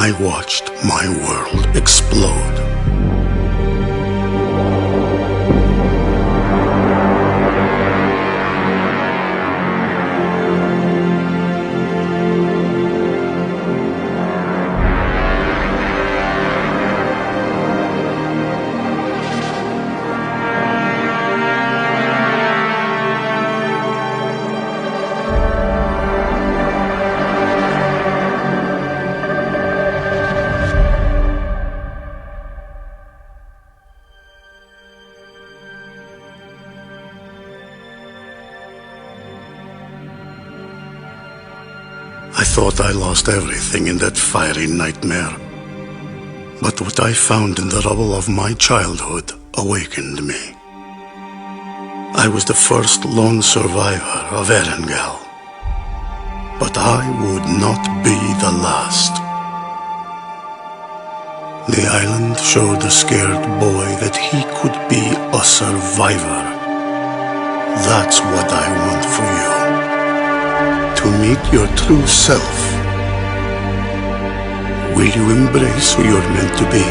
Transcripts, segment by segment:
I watched my world explode. I thought I lost everything in that fiery nightmare. But what I found in the rubble of my childhood awakened me. I was the first lone survivor of Erangle. But I would not be the last. The island showed a scared boy that he could be a survivor. That's what I want for you. To meet your true self. Will you embrace who you're meant to be?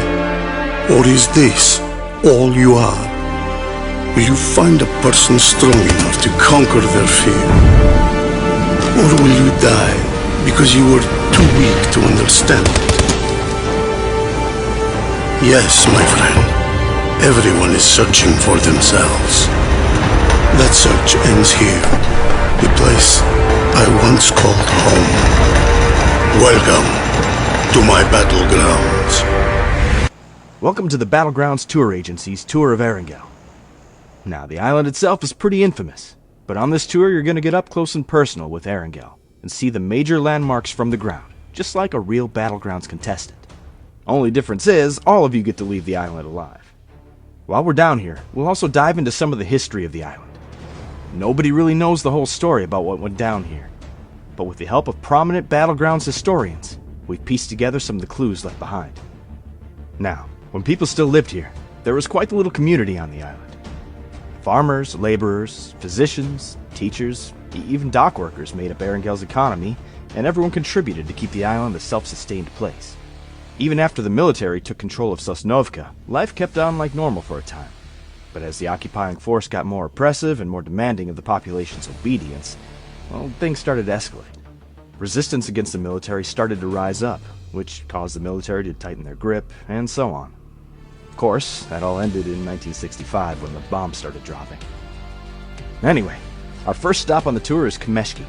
Or is this all you are? Will you find a person strong enough to conquer their fear? Or will you die because you were too weak to understand it? Yes, my friend, everyone is searching for themselves. That search ends here, the place I once called home. Welcome to my battlegrounds. Welcome to the Battlegrounds Tour Agency's tour of Erangle. Now, the island itself is pretty infamous, but on this tour you're going to get up close and personal with Erangle and see the major landmarks from the ground, just like a real Battlegrounds contestant. Only difference is, all of you get to leave the island alive. While we're down here, we'll also dive into some of the history of the island. Nobody really knows the whole story about what went down here, but with the help of prominent Battlegrounds historians, we've pieced together some of the clues left behind. Now, when people still lived here, there was quite the little community on the island. Farmers, laborers, physicians, teachers, even dock workers made up Erangle's economy, and everyone contributed to keep the island a self-sustained place. Even after the military took control of Sosnovka, life kept on like normal for a time. But as the occupying force got more oppressive and more demanding of the population's obedience, well, things started to escalate. Resistance against the military started to rise up, which caused the military to tighten their grip, and so on. Of course, that all ended in 1965 when the bombs started dropping. Anyway, our first stop on the tour is Pubg.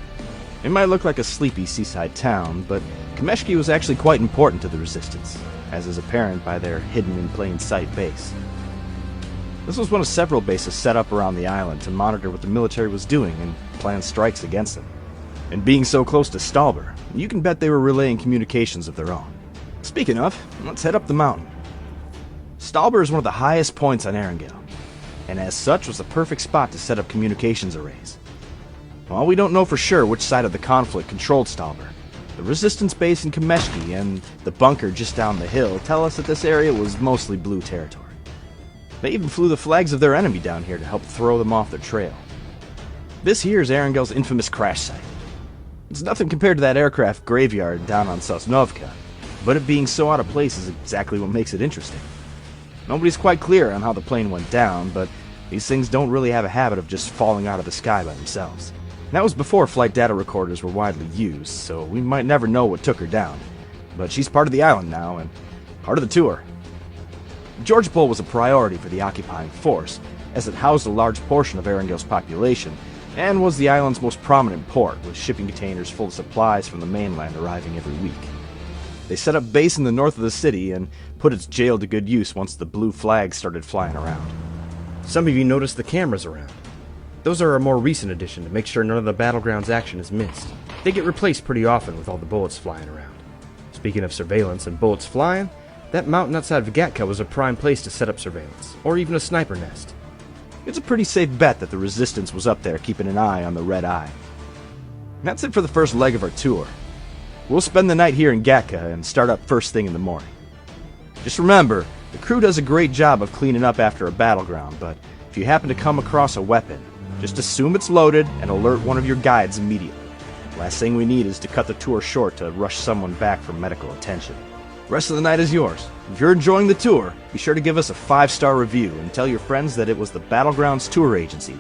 It might look like a sleepy seaside town, but Pubg was actually quite important to the resistance, as is apparent by their hidden-in-plain-sight base. This was one of several bases set up around the island to monitor what the military was doing and plan strikes against them. And being so close to Stalber, you can bet they were relaying communications of their own. Speaking of, let's head up the mountain. Stalber is one of the highest points on Erangle, and as such was the perfect spot to set up communications arrays. While we don't know for sure which side of the conflict controlled Stalber, the resistance base in Pubg and the bunker just down the hill tell us that this area was mostly blue territory. They even flew the flags of their enemy down here to help throw them off their trail. This here is Erangle's infamous crash site. It's nothing compared to that aircraft graveyard down on Sosnovka, but it being so out of place is exactly what makes it interesting. Nobody's quite clear on how the plane went down, but these things don't really have a habit of just falling out of the sky by themselves. And that was before flight data recorders were widely used, so we might never know what took her down. But she's part of the island now, and part of the tour. George Bull was a priority for the occupying force, as it housed a large portion of Erangle's population, and was the island's most prominent port, with shipping containers full of supplies from the mainland arriving every week. They set up base in the north of the city and put its jail to good use once the blue flags started flying around. Some of you noticed the cameras around. Those are a more recent addition to make sure none of the Battlegrounds action is missed. They get replaced pretty often with all the bullets flying around. Speaking of surveillance and bullets flying, that mountain outside Vigatka was a prime place to set up surveillance, or even a sniper nest. It's a pretty safe bet that the resistance was up there keeping an eye on the Red Eye. And that's it for the first leg of our tour. We'll spend the night here in Gatka and start up first thing in the morning. Just remember, the crew does a great job of cleaning up after a battleground, but if you happen to come across a weapon, just assume it's loaded and alert one of your guides immediately. Last thing we need is to cut the tour short to rush someone back for medical attention. Rest of the night is yours. If you're enjoying the tour, be sure to give us a 5-star review and tell your friends that it was the Battlegrounds Tour Agency